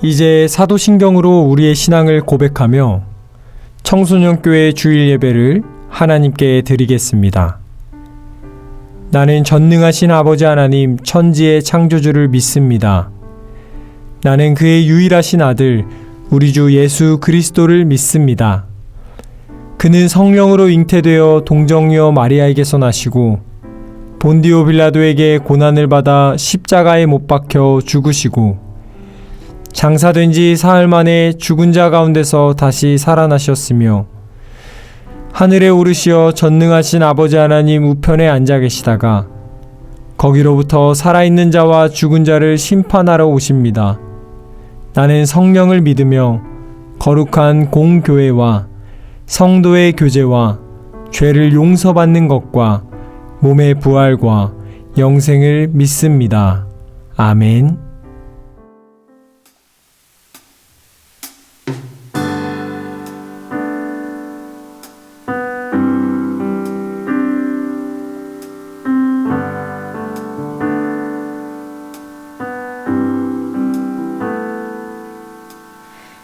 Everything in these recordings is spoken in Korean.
이제 사도신경으로 우리의 신앙을 고백하며 청소년교회 주일 예배를 하나님께 드리겠습니다. 나는 전능하신 아버지 하나님 천지의 창조주를 믿습니다. 나는 그의 유일하신 아들 우리 주 예수 그리스도를 믿습니다. 그는 성령으로 잉태되어 동정녀 마리아에게서 나시고 본디오 빌라도에게 고난을 받아 십자가에 못 박혀 죽으시고 장사된 지 사흘 만에 죽은 자 가운데서 다시 살아나셨으며 하늘에 오르시어 전능하신 아버지 하나님 우편에 앉아 계시다가 거기로부터 살아있는 자와 죽은 자를 심판하러 오십니다. 나는 성령을 믿으며 거룩한 공교회와 성도의 교제와 죄를 용서받는 것과 몸의 부활과 영생을 믿습니다. 아멘.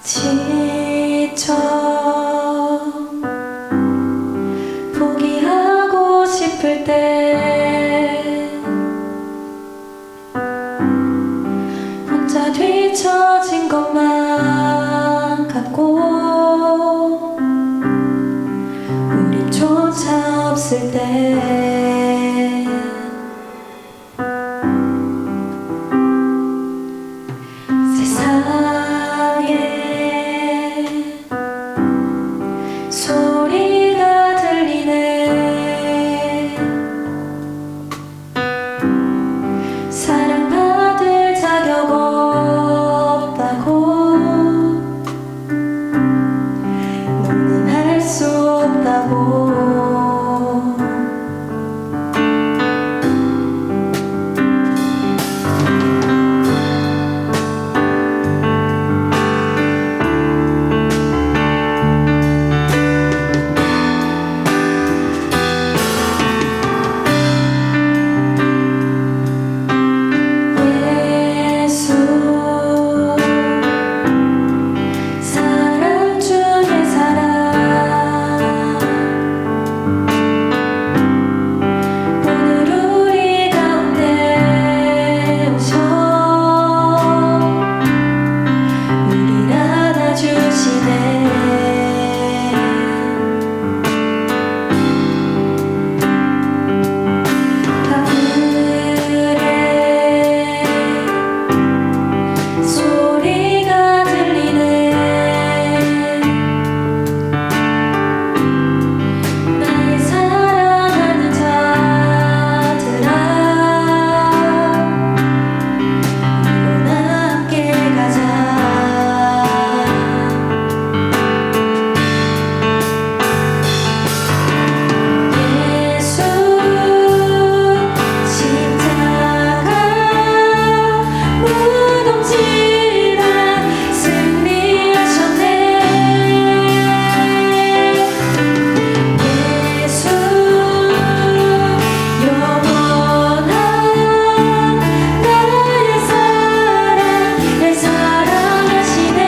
지쳐 포기하고 싶을 때 혼자 뒤처진 것만 같고 우린 조차 없을 때 세상에 소리가 들리네. 사랑받을 자격 없다고 너는 할 수 없다고 사랑 중에 사랑 오늘 우리 가운데 오셔 우릴 안아주시네. 하늘에 소리가 들리네. 나의 사랑하는 자들아 일어나 함께 가자. 예수 십자가 무덤지나 승리하셨네. 예수 영원한 나의 사랑 날 사랑하시네.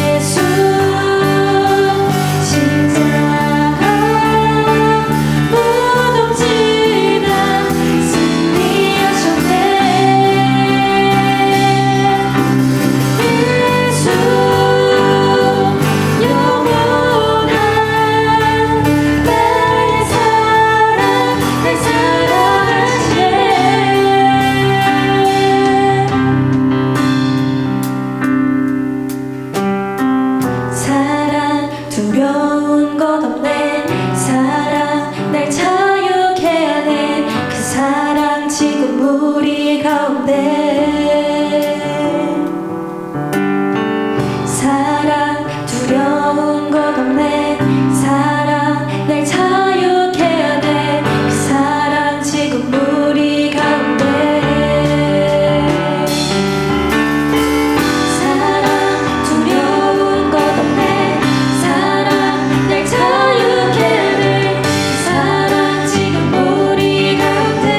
예수 십자가 무덤지나 승리하셨네. 예수 영원한 나의 사랑 날 사랑하시네. 사랑 두려운 것 없네. 사랑 날 자유케 하네. 그 사랑 지금 우리 가운데. 사랑 두려운 것 없네. 사랑 날 자유케 하네. 그 사랑 지금 우리 가운데. 사랑 두려운 것 없네. 사랑 날 자유케 하네. 그 사랑 지금 우리 가운데.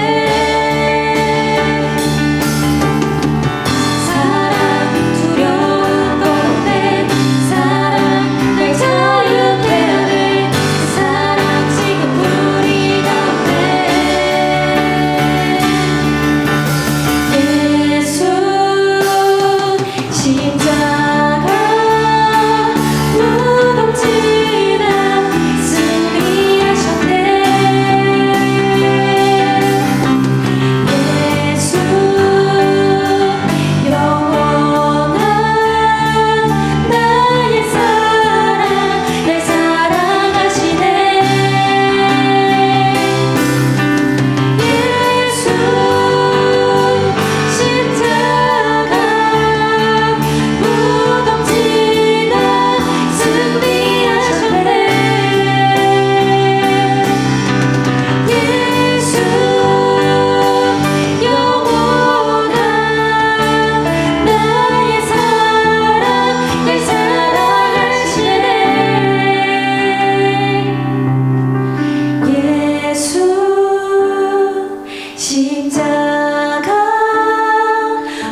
십자가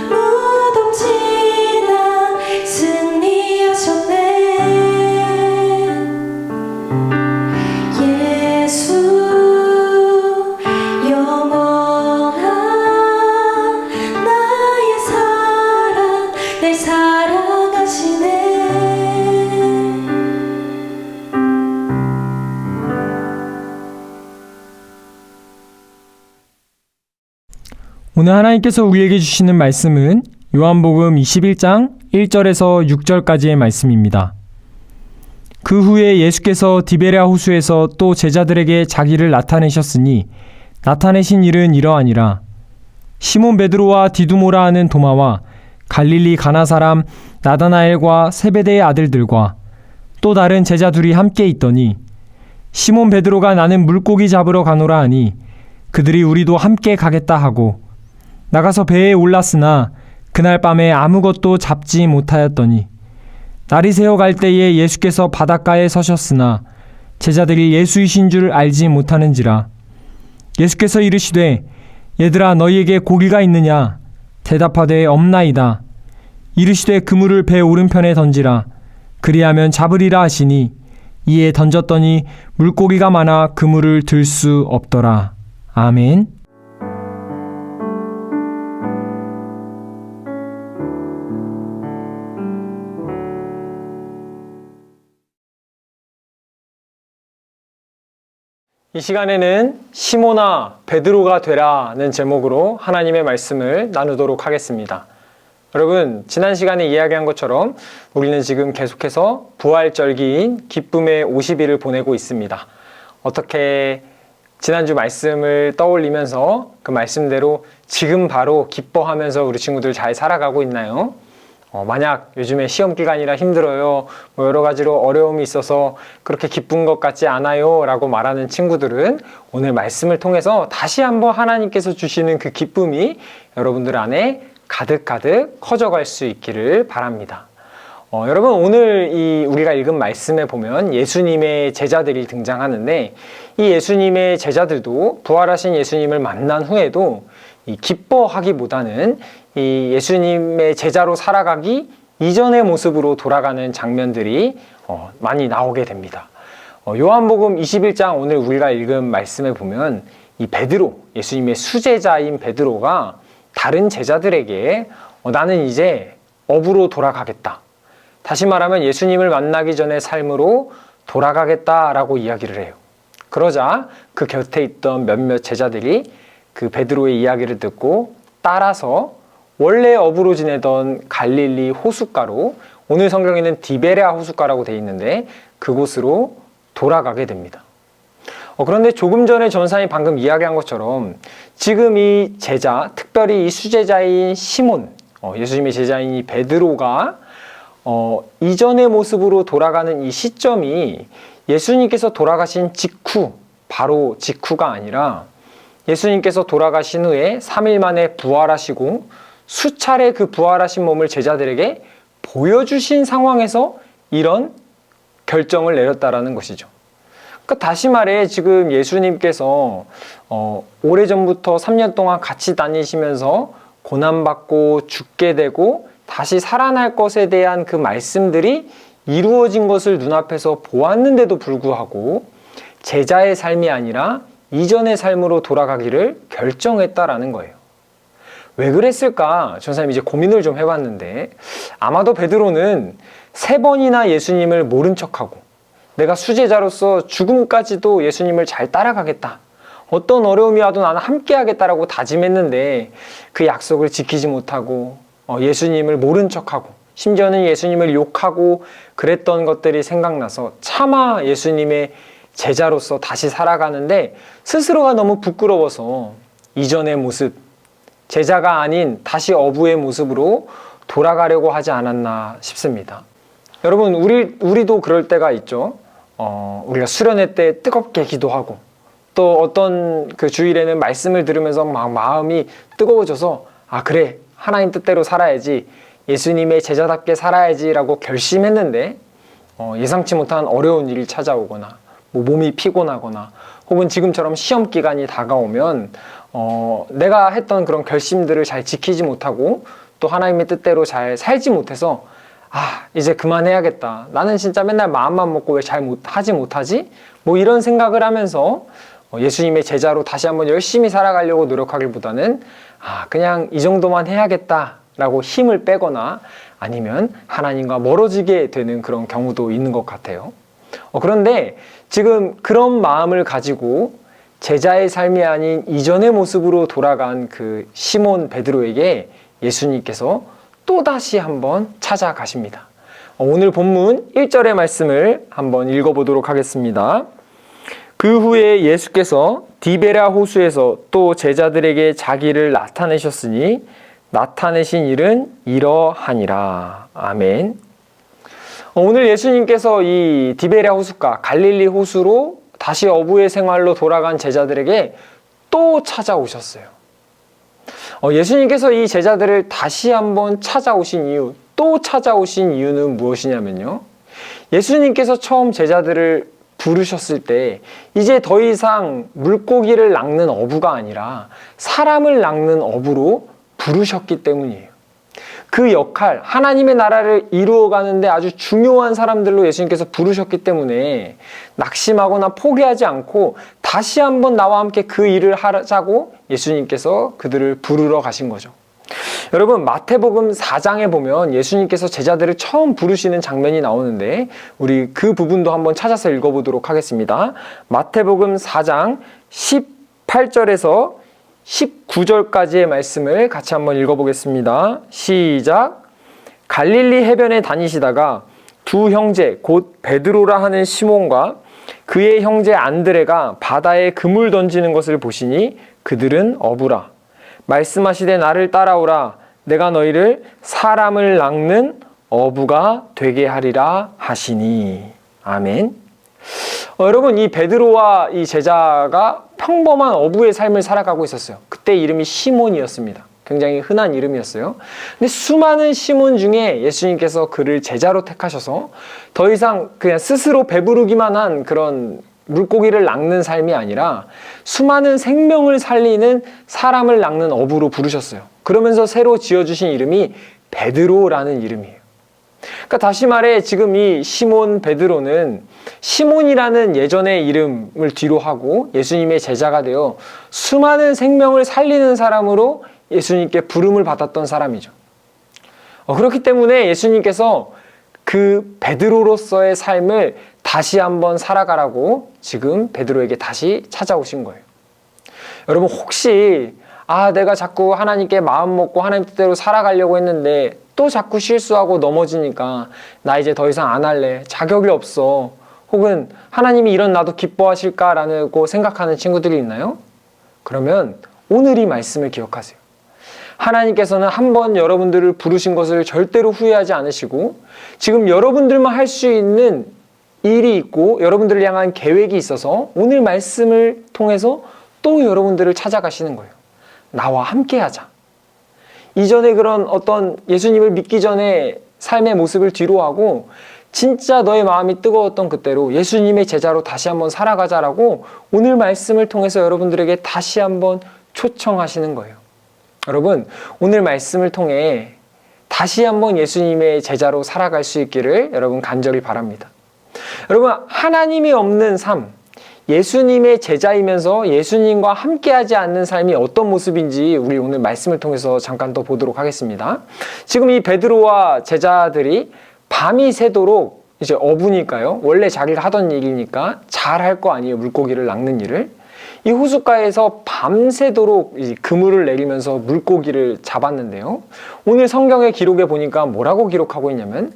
무덤 지나 승리하셨네. 예수 영원한 나의 사랑 날 사랑하시네. 오늘 하나님께서 우리에게 주시는 말씀은 요한복음 21장 1절에서 6절까지의 말씀입니다. 그 후에 예수께서 디베랴 호수에서 또 제자들에게 자기를 나타내셨으니 나타내신 일은 이러하니라. 시몬 베드로와 디두모라 하는 도마와 갈릴리 가나 사람 나다나엘과 세베대의 아들들과 또 다른 제자 둘이 함께 있더니 시몬 베드로가 나는 물고기 잡으러 가노라 하니 그들이 우리도 함께 가겠다 하고 나가서 배에 올랐으나 그날 밤에 아무것도 잡지 못하였더니 날이 새어 갈 때에 예수께서 바닷가에 서셨으나 제자들이 예수이신 줄 알지 못하는지라. 예수께서 이르시되 얘들아 너희에게 고기가 있느냐? 대답하되 없나이다. 이르시되 그물을 배 오른편에 던지라. 그리하면 잡으리라 하시니 이에 던졌더니 물고기가 많아 그물을 들 수 없더라. 아멘. 이 시간에는 시몬아 베드로가 되라는 제목으로 하나님의 말씀을 나누도록 하겠습니다. 여러분, 지난 시간에 이야기한 것처럼 우리는 지금 계속해서 부활절기인 기쁨의 50일을 보내고 있습니다. 어떻게 지난주 말씀을 떠올리면서 그 말씀대로 지금 바로 기뻐하면서 우리 친구들 잘 살아가고 있나요? 만약 요즘에 시험 기간이라 힘들어요, 여러 가지로 어려움이 있어서 그렇게 기쁜 것 같지 않아요 라고 말하는 친구들은 오늘 말씀을 통해서 다시 한번 하나님께서 주시는 그 기쁨이 여러분들 안에 가득가득 커져갈 수 있기를 바랍니다. 여러분, 오늘 우리가 읽은 말씀에 보면 예수님의 제자들이 등장하는데 이 예수님의 제자들도 부활하신 예수님을 만난 후에도 기뻐하기보다는 이 예수님의 제자로 살아가기 이전의 모습으로 돌아가는 장면들이 많이 나오게 됩니다. 요한복음 21장 오늘 우리가 읽은 말씀에 보면 이 베드로, 예수님의 수제자인 베드로가 다른 제자들에게 나는 이제 업으로 돌아가겠다. 다시 말하면 예수님을 만나기 전의 삶으로 돌아가겠다라고 이야기를 해요. 그러자 그 곁에 있던 몇몇 제자들이 그 베드로의 이야기를 듣고 따라서 원래 어부로 지내던 갈릴리 호숫가로, 오늘 성경에는 디베랴 호숫가라고 되어 있는데 그곳으로 돌아가게 됩니다. 그런데 조금 전에 전사님이 방금 이야기한 것처럼 지금 이 제자, 특별히 이 수제자인 시몬, 예수님의 제자인 이 베드로가 이전의 모습으로 돌아가는 이 시점이 예수님께서 돌아가신 직후, 바로 직후가 아니라 예수님께서 돌아가신 후에 3일 만에 부활하시고 수차례 그 부활하신 몸을 제자들에게 보여주신 상황에서 이런 결정을 내렸다라는 것이죠. 그러니까 다시 말해 지금 예수님께서 오래전부터 3년 동안 같이 다니시면서 고난받고 죽게 되고 다시 살아날 것에 대한 그 말씀들이 이루어진 것을 눈앞에서 보았는데도 불구하고 제자의 삶이 아니라 이전의 삶으로 돌아가기를 결정했다라는 거예요. 왜 그랬을까? 전사님 이제 고민을 좀 해봤는데 아마도 베드로는 3번이나 예수님을 모른 척하고 내가 수제자로서 죽음까지도 예수님을 잘 따라가겠다, 어떤 어려움이 와도 나는 함께 하겠다라고 다짐했는데 그 약속을 지키지 못하고 예수님을 모른 척하고 심지어는 예수님을 욕하고 그랬던 것들이 생각나서 차마 예수님의 제자로서 다시 살아가는데 스스로가 너무 부끄러워서 이전의 모습, 제자가 아닌 다시 어부의 모습으로 돌아가려고 하지 않았나 싶습니다. 여러분, 우리도 그럴 때가 있죠. 우리가 수련회 때 뜨겁게 기도하고 또 어떤 그 주일에는 말씀을 들으면서 막 마음이 뜨거워져서 그래, 하나님 뜻대로 살아야지, 예수님의 제자답게 살아야지 라고 결심했는데 예상치 못한 어려운 일이 찾아오거나 몸이 피곤하거나 혹은 지금처럼 시험 기간이 다가오면 내가 했던 그런 결심들을 잘 지키지 못하고 또 하나님의 뜻대로 잘 살지 못해서 이제 그만해야겠다. 나는 진짜 맨날 마음만 먹고 왜 잘 하지 못하지? 뭐 이런 생각을 하면서 예수님의 제자로 다시 한번 열심히 살아가려고 노력하기보다는 그냥 이 정도만 해야겠다라고 힘을 빼거나 아니면 하나님과 멀어지게 되는 그런 경우도 있는 것 같아요. 그런데 지금 그런 마음을 가지고 제자의 삶이 아닌 이전의 모습으로 돌아간 그 시몬 베드로에게 예수님께서 또다시 한번 찾아가십니다. 오늘 본문 1절의 말씀을 한번 읽어보도록 하겠습니다. 그 후에 예수께서 디베랴 호수에서 또 제자들에게 자기를 나타내셨으니 나타내신 일은 이러하니라. 아멘. 오늘 예수님께서 이 디베랴 호숫가 갈릴리 호수로 다시 어부의 생활로 돌아간 제자들에게 또 찾아오셨어요. 예수님께서 이 제자들을 다시 한번 찾아오신 이유, 또 찾아오신 이유는 무엇이냐면요. 예수님께서 처음 제자들을 부르셨을 때 이제 더 이상 물고기를 낚는 어부가 아니라 사람을 낚는 어부로 부르셨기 때문이에요. 그 역할, 하나님의 나라를 이루어가는데 아주 중요한 사람들로 예수님께서 부르셨기 때문에 낙심하거나 포기하지 않고 다시 한번 나와 함께 그 일을 하자고 예수님께서 그들을 부르러 가신 거죠. 여러분, 마태복음 4장에 보면 예수님께서 제자들을 처음 부르시는 장면이 나오는데 우리 그 부분도 한번 찾아서 읽어보도록 하겠습니다. 마태복음 4장 18절에서 19절까지의 말씀을 같이 한번 읽어보겠습니다. 시작. 갈릴리 해변에 다니시다가 두 형제 곧 베드로라 하는 시몬과 그의 형제 안드레가 바다에 그물 던지는 것을 보시니 그들은 어부라. 말씀하시되 나를 따라오라. 내가 너희를 사람을 낚는 어부가 되게 하리라 하시니. 아멘. 여러분, 이 베드로와 이 제자가 평범한 어부의 삶을 살아가고 있었어요. 그때 이름이 시몬이었습니다. 굉장히 흔한 이름이었어요. 근데 수많은 시몬 중에 예수님께서 그를 제자로 택하셔서 더 이상 그냥 스스로 배부르기만 한 그런 물고기를 낚는 삶이 아니라 수많은 생명을 살리는 사람을 낚는 어부로 부르셨어요. 그러면서 새로 지어주신 이름이 베드로라는 이름이에요. 그러니까 다시 말해 지금 이 시몬 베드로는 시몬이라는 예전의 이름을 뒤로 하고 예수님의 제자가 되어 수많은 생명을 살리는 사람으로 예수님께 부름을 받았던 사람이죠. 그렇기 때문에 예수님께서 그 베드로로서의 삶을 다시 한번 살아가라고 지금 베드로에게 다시 찾아오신 거예요. 여러분, 혹시 내가 자꾸 하나님께 마음 먹고 하나님 뜻대로 살아가려고 했는데 또 자꾸 실수하고 넘어지니까 나 이제 더 이상 안 할래, 자격이 없어, 혹은 하나님이 이런 나도 기뻐하실까라고 생각하는 친구들이 있나요? 그러면 오늘 이 말씀을 기억하세요. 하나님께서는 한번 여러분들을 부르신 것을 절대로 후회하지 않으시고 지금 여러분들만 할 수 있는 일이 있고 여러분들을 향한 계획이 있어서 오늘 말씀을 통해서 또 여러분들을 찾아가시는 거예요. 나와 함께 하자. 이전에 그런 어떤 예수님을 믿기 전에 삶의 모습을 뒤로하고 진짜 너의 마음이 뜨거웠던 그때로 예수님의 제자로 다시 한번 살아가자라고 오늘 말씀을 통해서 여러분들에게 다시 한번 초청하시는 거예요. 여러분, 오늘 말씀을 통해 다시 한번 예수님의 제자로 살아갈 수 있기를 여러분 간절히 바랍니다. 여러분, 하나님이 없는 삶, 예수님의 제자이면서 예수님과 함께하지 않는 삶이 어떤 모습인지 우리 오늘 말씀을 통해서 잠깐 더 보도록 하겠습니다. 지금 이 베드로와 제자들이 밤이 새도록 이제 어부니까요. 원래 자기가 하던 일이니까 잘 할 거 아니에요. 물고기를 낚는 일을. 이 호숫가에서 밤새도록 그물을 내리면서 물고기를 잡았는데요. 오늘 성경의 기록에 보니까 뭐라고 기록하고 있냐면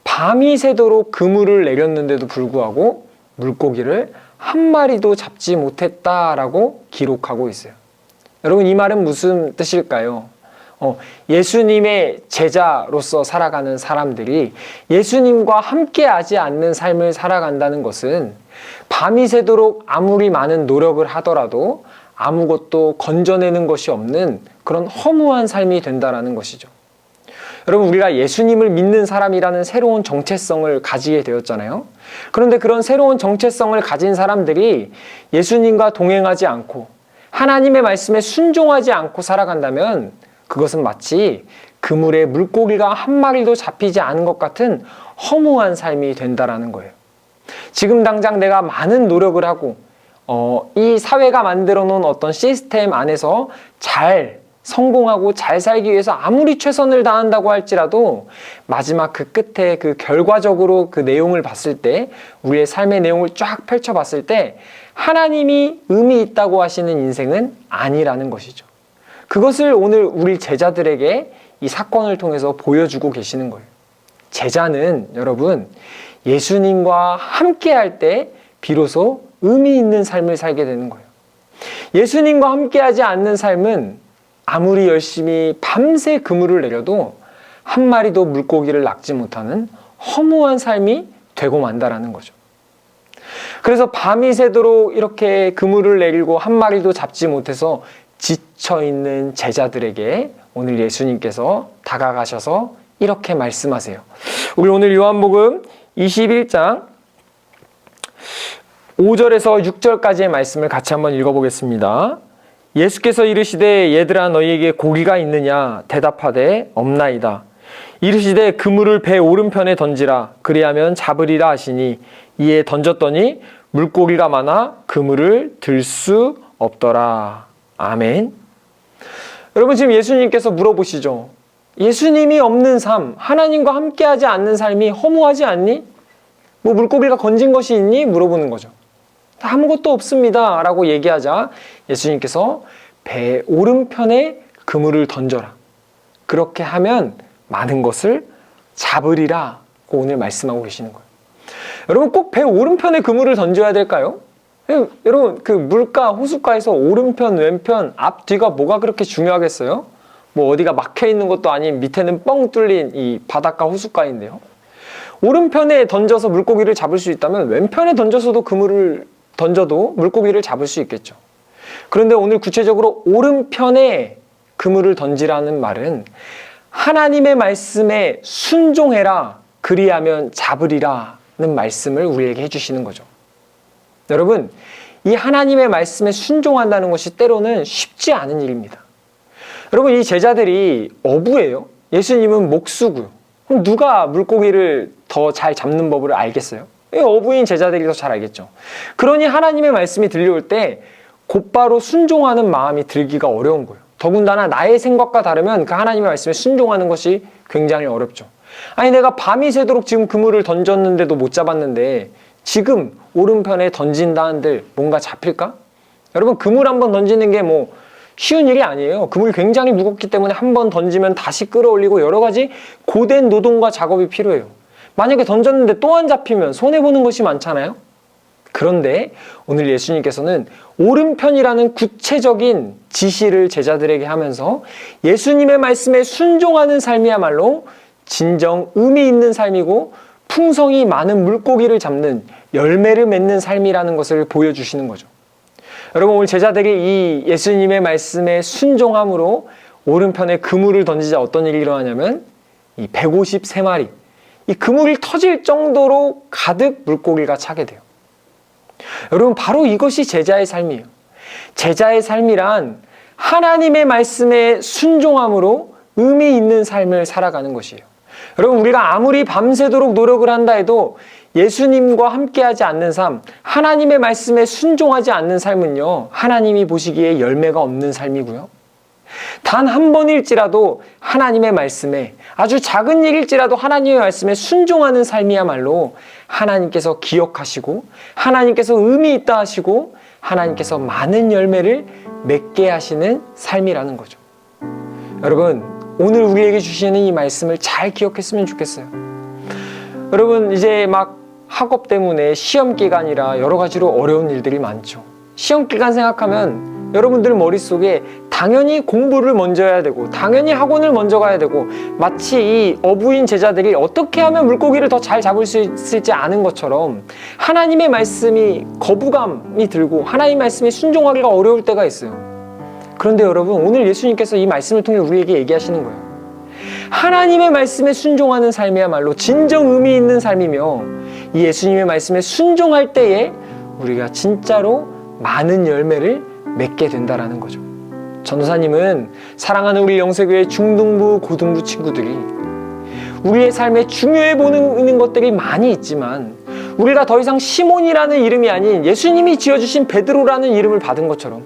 밤이 새도록 그물을 내렸는데도 불구하고 물고기를 한 마리도 잡지 못했다라고 기록하고 있어요. 여러분, 이 말은 무슨 뜻일까요? 예수님의 제자로서 살아가는 사람들이 예수님과 함께하지 않는 삶을 살아간다는 것은 밤이 새도록 아무리 많은 노력을 하더라도 아무것도 건져내는 것이 없는 그런 허무한 삶이 된다라는 것이죠. 여러분, 우리가 예수님을 믿는 사람이라는 새로운 정체성을 가지게 되었잖아요. 그런데 그런 새로운 정체성을 가진 사람들이 예수님과 동행하지 않고 하나님의 말씀에 순종하지 않고 살아간다면 그것은 마치 그물에 물고기가 한 마리도 잡히지 않은 것 같은 허무한 삶이 된다라는 거예요. 지금 당장 내가 많은 노력을 하고 이 사회가 만들어 놓은 어떤 시스템 안에서 잘 성공하고 잘 살기 위해서 아무리 최선을 다한다고 할지라도 마지막 그 끝에 그 결과적으로 그 내용을 봤을 때, 우리의 삶의 내용을 쫙 펼쳐봤을 때 하나님이 의미 있다고 하시는 인생은 아니라는 것이죠. 그것을 오늘 우리 제자들에게 이 사건을 통해서 보여주고 계시는 거예요. 제자는 여러분 예수님과 함께 할 때 비로소 의미 있는 삶을 살게 되는 거예요. 예수님과 함께 하지 않는 삶은 아무리 열심히 밤새 그물을 내려도 한 마리도 물고기를 낚지 못하는 허무한 삶이 되고 만다라는 거죠. 그래서 밤이 새도록 이렇게 그물을 내리고 한 마리도 잡지 못해서 지쳐있는 제자들에게 오늘 예수님께서 다가가셔서 이렇게 말씀하세요. 우리 오늘 요한복음 21장 5절에서 6절까지의 말씀을 같이 한번 읽어보겠습니다. 예수께서 이르시되 얘들아 너희에게 고기가 있느냐 대답하되 없나이다. 이르시되 그물을 배 오른편에 던지라 그리하면 잡으리라 하시니 이에 던졌더니 물고기가 많아 그물을 들 수 없더라. 아멘. 여러분 지금 예수님께서 물어보시죠. 예수님이 없는 삶, 하나님과 함께하지 않는 삶이 허무하지 않니? 뭐 물고기가 건진 것이 있니? 물어보는 거죠. 아무것도 없습니다 라고 얘기하자 예수님께서 배 오른편에 그물을 던져라. 그렇게 하면 많은 것을 잡으리라 고 오늘 말씀하고 계시는 거예요. 여러분 꼭 배 오른편에 그물을 던져야 될까요? 여러분 그 물가, 호숫가에서 오른편, 왼편, 앞, 뒤가 뭐가 그렇게 중요하겠어요? 뭐 어디가 막혀 있는 것도 아닌 밑에는 뻥 뚫린 이 바닷가 호숫가인데요. 오른편에 던져서 물고기를 잡을 수 있다면 왼편에 던져서도 그물을 던져도 물고기를 잡을 수 있겠죠. 그런데 오늘 구체적으로 오른편에 그물을 던지라는 말은 하나님의 말씀에 순종해라 그리하면 잡으리라는 말씀을 우리에게 해주시는 거죠. 여러분 이 하나님의 말씀에 순종한다는 것이 때로는 쉽지 않은 일입니다. 여러분 이 제자들이 어부예요. 예수님은 목수고요. 그럼 누가 물고기를 더 잘 잡는 법을 알겠어요? 어부인 제자들이 더 잘 알겠죠. 그러니 하나님의 말씀이 들려올 때 곧바로 순종하는 마음이 들기가 어려운 거예요. 더군다나 나의 생각과 다르면 그 하나님의 말씀에 순종하는 것이 굉장히 어렵죠. 아니 내가 밤이 새도록 지금 그물을 던졌는데도 못 잡았는데 지금 오른편에 던진다 한들 뭔가 잡힐까? 여러분 그물 한번 던지는 게 뭐 쉬운 일이 아니에요. 그물이 굉장히 무겁기 때문에 한번 던지면 다시 끌어올리고 여러 가지 고된 노동과 작업이 필요해요. 만약에 던졌는데 또 안 잡히면 손해보는 것이 많잖아요. 그런데 오늘 예수님께서는 오른편이라는 구체적인 지시를 제자들에게 하면서 예수님의 말씀에 순종하는 삶이야말로 진정 의미 있는 삶이고 풍성이 많은 물고기를 잡는 열매를 맺는 삶이라는 것을 보여주시는 거죠. 여러분 오늘 제자들이 이 예수님의 말씀에 순종함으로 오른편에 그물을 던지자 어떤 일이 일어나냐면 이 153마리 이 그물이 터질 정도로 가득 물고기가 차게 돼요. 여러분 바로 이것이 제자의 삶이에요. 제자의 삶이란 하나님의 말씀에 순종함으로 의미 있는 삶을 살아가는 것이에요. 여러분 우리가 아무리 밤새도록 노력을 한다 해도 예수님과 함께하지 않는 삶, 하나님의 말씀에 순종하지 않는 삶은요 하나님이 보시기에 열매가 없는 삶이고요. 단 한 번일지라도 하나님의 말씀에 아주 작은 일일지라도 하나님의 말씀에 순종하는 삶이야말로 하나님께서 기억하시고 하나님께서 의미 있다 하시고 하나님께서 많은 열매를 맺게 하시는 삶이라는 거죠. 여러분 오늘 우리에게 주시는 이 말씀을 잘 기억했으면 좋겠어요. 여러분 이제 막 학업 때문에 시험 기간이라 여러 가지로 어려운 일들이 많죠. 시험 기간 생각하면 여러분들 머릿속에 당연히 공부를 먼저 해야 되고 당연히 학원을 먼저 가야 되고 마치 이 어부인 제자들이 어떻게 하면 물고기를 더 잘 잡을 수 있을지 아는 것처럼 하나님의 말씀이 거부감이 들고 하나님의 말씀에 순종하기가 어려울 때가 있어요. 그런데 여러분 오늘 예수님께서 이 말씀을 통해 우리에게 얘기하시는 거예요. 하나님의 말씀에 순종하는 삶이야말로 진정 의미 있는 삶이며 이 예수님의 말씀에 순종할 때에 우리가 진짜로 많은 열매를 맺게 된다라는 거죠. 전도사님은 사랑하는 우리 영세교회 중등부, 고등부 친구들이 우리의 삶에 중요해 보이는 것들이 많이 있지만 우리가 더 이상 시몬이라는 이름이 아닌 예수님이 지어주신 베드로라는 이름을 받은 것처럼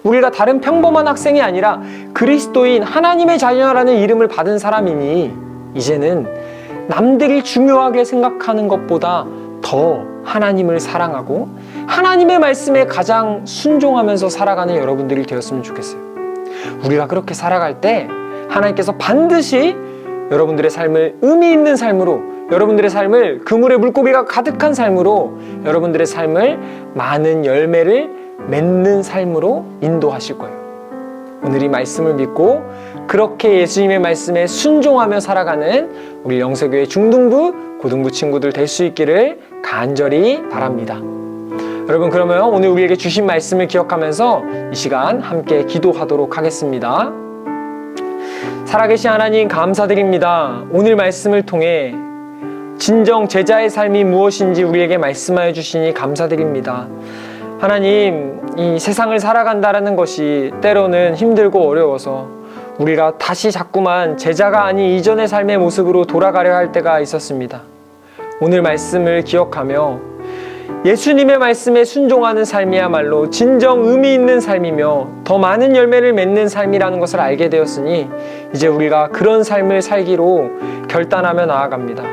우리가 다른 평범한 학생이 아니라 그리스도인 하나님의 자녀라는 이름을 받은 사람이니 이제는 남들이 중요하게 생각하는 것보다 더 하나님을 사랑하고 하나님의 말씀에 가장 순종하면서 살아가는 여러분들이 되었으면 좋겠어요. 우리가 그렇게 살아갈 때 하나님께서 반드시 여러분들의 삶을 의미 있는 삶으로, 여러분들의 삶을 그물에 물고기가 가득한 삶으로, 여러분들의 삶을 많은 열매를 맺는 삶으로 인도하실 거예요. 오늘 이 말씀을 믿고 그렇게 예수님의 말씀에 순종하며 살아가는 우리 영세교회 중등부, 고등부 친구들 될 수 있기를 간절히 바랍니다. 여러분, 그러면 오늘 우리에게 주신 말씀을 기억하면서 이 시간 함께 기도하도록 하겠습니다. 살아계신 하나님, 감사드립니다. 오늘 말씀을 통해 진정 제자의 삶이 무엇인지 우리에게 말씀하여 주시니 감사드립니다. 하나님, 이 세상을 살아간다는 것이 때로는 힘들고 어려워서 우리가 다시 자꾸만 제자가 아닌 이전의 삶의 모습으로 돌아가려 할 때가 있었습니다. 오늘 말씀을 기억하며 예수님의 말씀에 순종하는 삶이야말로 진정 의미 있는 삶이며 더 많은 열매를 맺는 삶이라는 것을 알게 되었으니 이제 우리가 그런 삶을 살기로 결단하며 나아갑니다.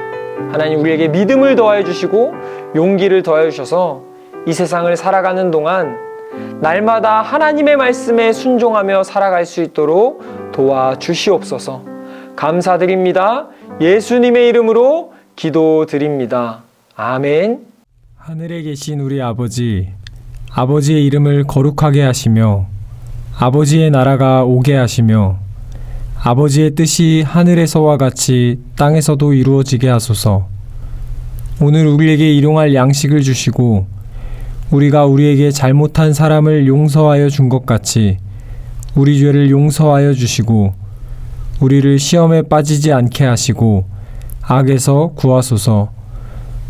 하나님, 우리에게 믿음을 더하여 주시고 용기를 더하여 주셔서 이 세상을 살아가는 동안 날마다 하나님의 말씀에 순종하며 살아갈 수 있도록 도와주시옵소서. 감사드립니다. 예수님의 이름으로 기도드립니다. 아멘. 하늘에 계신 우리 아버지, 아버지의 이름을 거룩하게 하시며 아버지의 나라가 오게 하시며 아버지의 뜻이 하늘에서와 같이 땅에서도 이루어지게 하소서. 오늘 우리에게 일용할 양식을 주시고 우리가 우리에게 잘못한 사람을 용서하여 준 것 같이 우리 죄를 용서하여 주시고 우리를 시험에 빠지지 않게 하시고 악에서 구하소서.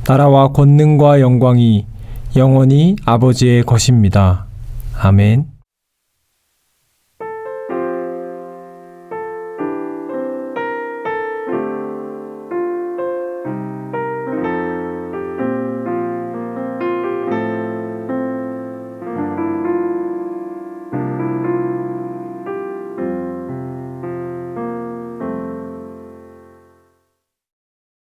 나라와 권능과 영광이 영원히 아버지의 것입니다. 아멘.